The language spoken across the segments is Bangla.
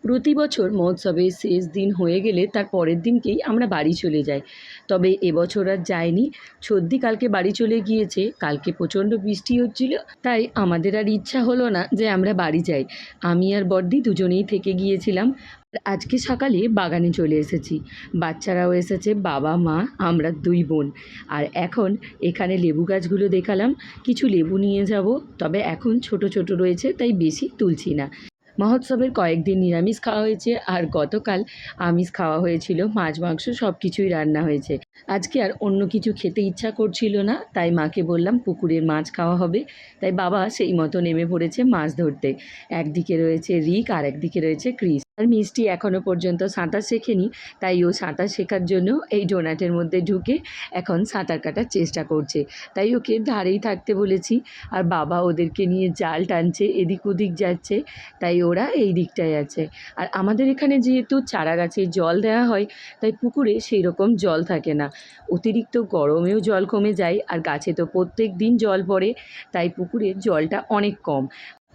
প্রতি বছর মহোৎসবের শেষ দিন হয়ে গেলে তার পরের দিনকেই আমরা বাড়ি চলে যাই। তবে এবছর আর যাইনি। সর্দি কালকে বাড়ি চলে গিয়েছে। কালকে প্রচণ্ড বৃষ্টি হচ্ছিল, তাই আমাদের আর ইচ্ছা হলো না যে আমরা বাড়ি যাই। আমি আর বড়দি দুজনেই থেকে গিয়েছিলাম। আর আজকে সকালে বাগানে চলে এসেছি। বাচ্চারাও এসেছে, বাবা মা, আমরা দুই বোন। আর এখন এখানে লেবু গাছগুলো দেখালাম, কিছু লেবু নিয়ে যাব। তবে এখন ছোট ছোট রয়েছে, তাই বেশি তুলছি না। মহোৎসবের কয়েকদিন নিরামিষ খাওয়া হয়েছে, আর গতকাল আমিষ খাওয়া হয়েছিল। মাছ মাংস সব কিছুই রান্না হয়েছে। আজকে আর অন্য কিছু খেতে ইচ্ছা করছিল না, তাই মাকে বললাম পুকুরের মাছ খাওয়া হবে। তাই বাবা সেই মতো নেমে পড়েছে মাছ ধরতে। একদিকে রয়েছে রিক আর একদিকে রয়েছে ক্রিস। আর মিষ্টি এখনও পর্যন্ত সাঁতার শেখেনি, তাই ও সাঁতার শেখার জন্য এই ডোনাটের মধ্যে ঢুকে এখন সাঁতার কাটার চেষ্টা করছে। তাই ওকে ধারেই থাকতে বলেছি। আর বাবা ওদেরকে নিয়ে জাল টানছে, এদিক ওদিক যাচ্ছে, তাই ওরা এই দিকটায় আছে। আর আমাদের এখানে যেহেতু চারা গাছে জল দেওয়া হয়, তাই পুকুরে সেই রকম জল থাকে না। অতিরিক্ত গরমেও জল কমে যায়, আর গাছে তো প্রত্যেক দিন জল পড়ে, তাই পুকুরে জলটা অনেক কম।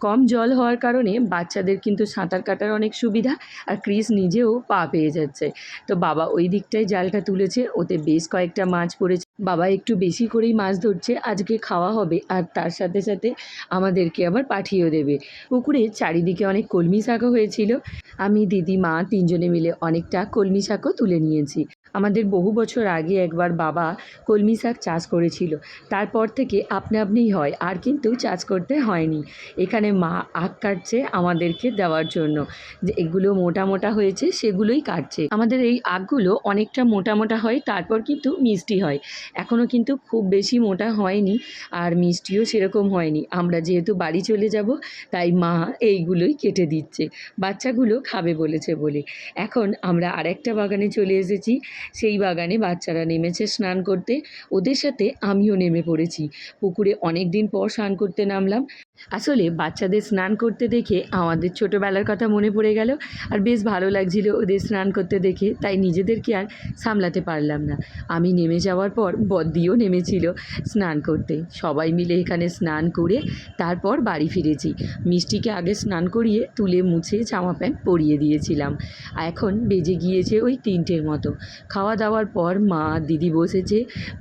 কম জল হওয়ার কারণে বাচ্চাদের কিন্তু সাঁতার কাটার অনেক সুবিধা, আর ক্রিস নিজেও পা পেয়ে যাচ্ছে। তো বাবা ওই দিকটায় জালটা তুলেছে, ওতে বেশ কয়েকটা মাছ পড়েছে। বাবা একটু বেশি করেই মাছ ধরছে, আজকে খাওয়া হবে, আর তার সাথে সাথে আমাদেরকে আবার পাঠিয়েও দেবে। পুকুরে চারিদিকে অনেক কলমি শাকও হয়েছিল। আমি, দিদি, মা তিনজনে মিলে অনেকটা কলমি শাকও তুলে নিয়েছি। আমাদের বহু বছর আগে একবার বাবা কলমি শাক চাষ করেছিল। তারপর থেকে আপনা আপনিই হয়, আর কিন্তু চাষ করতে হয়নি। এখানে মা আখ কাটছে আমাদেরকে দেওয়ার জন্য। যে এগুলো মোটা মোটা হয়েছে সেগুলোই কাটছে। আমাদের এই আখগুলো অনেকটা মোটা মোটা হয়, তারপর কিন্তু মিষ্টি হয়। এখনও কিন্তু খুব বেশি মোটা হয়নি, আর মিষ্টিও সেরকম হয়নি। আমরা যেহেতু বাড়ি চলে যাব, তাই মা এইগুলোই কেটে দিচ্ছে, বাচ্চাগুলো খাবে বলেছে বলে। এখন আমরা আরেকটা বাগানে চলে এসেছি। সেই বাগানে বাচ্চারা নেমেছে স্নান করতে, ওদের সাথে আমিও নেমে পড়েছি। পুকুরে অনেক দিন পর স্নান করতে নামলাম। আসলে বাচ্চাদের স্নান করতে দেখে আমাদের ছোটোবেলার কথা মনে পড়ে গেল, আর বেশ ভালো লাগছিল ওদের স্নান করতে দেখে, তাই নিজেদেরকে আর সামলাতে পারলাম না। আমি নেমে যাওয়ার পর বড়দিও নেমেছিল স্নান করতে। সবাই মিলে এখানে স্নান করে তারপর বাড়ি ফিরেছি। মিষ্টিকে আগে স্নান করিয়ে তুলে মুছে জামা প্যান্ট পরিয়ে দিয়েছিলাম। আর এখন বেজে গিয়েছে ওই 3টের মতো। খাওয়া দাওয়ার পর মা দিদি বসেছে।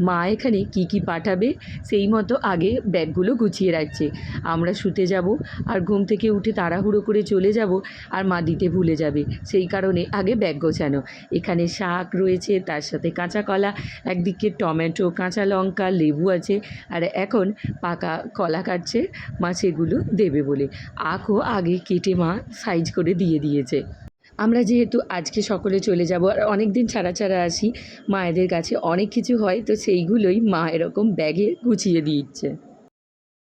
মা এখানে কি কি পাঠাবে সেই মতো আগে ব্যাগগুলো গুছিয়ে রাখছে। আমরা শুতে যাব, আর ঘুম থেকে উঠে তাড়াহুড়ো করে চলে যাব, আর মা দিতে ভুলে যাবে। সেই কারণে আগে ব্যাগ গোছানো। এখানে শাক রয়েছে, তার সাথে কাঁচা কলা, একদিকে টমেটো, কাঁচা লঙ্কা, লেবু আছে, আর এখন পাকা কলা কাটছে মা সেগুলো দেবে বলে। আখও আগে কেটে মা সাইজ করে দিয়ে দিয়েছে। আমরা যেহেতু আজকে সকলে চলে যাব, আর অনেক দিন ছাড়া ছাড়া আসি, মায়েদের কাছে অনেক কিছু হয়, তো সেইগুলোই মা এরকম ব্যাগে গুছিয়ে দিচ্ছে।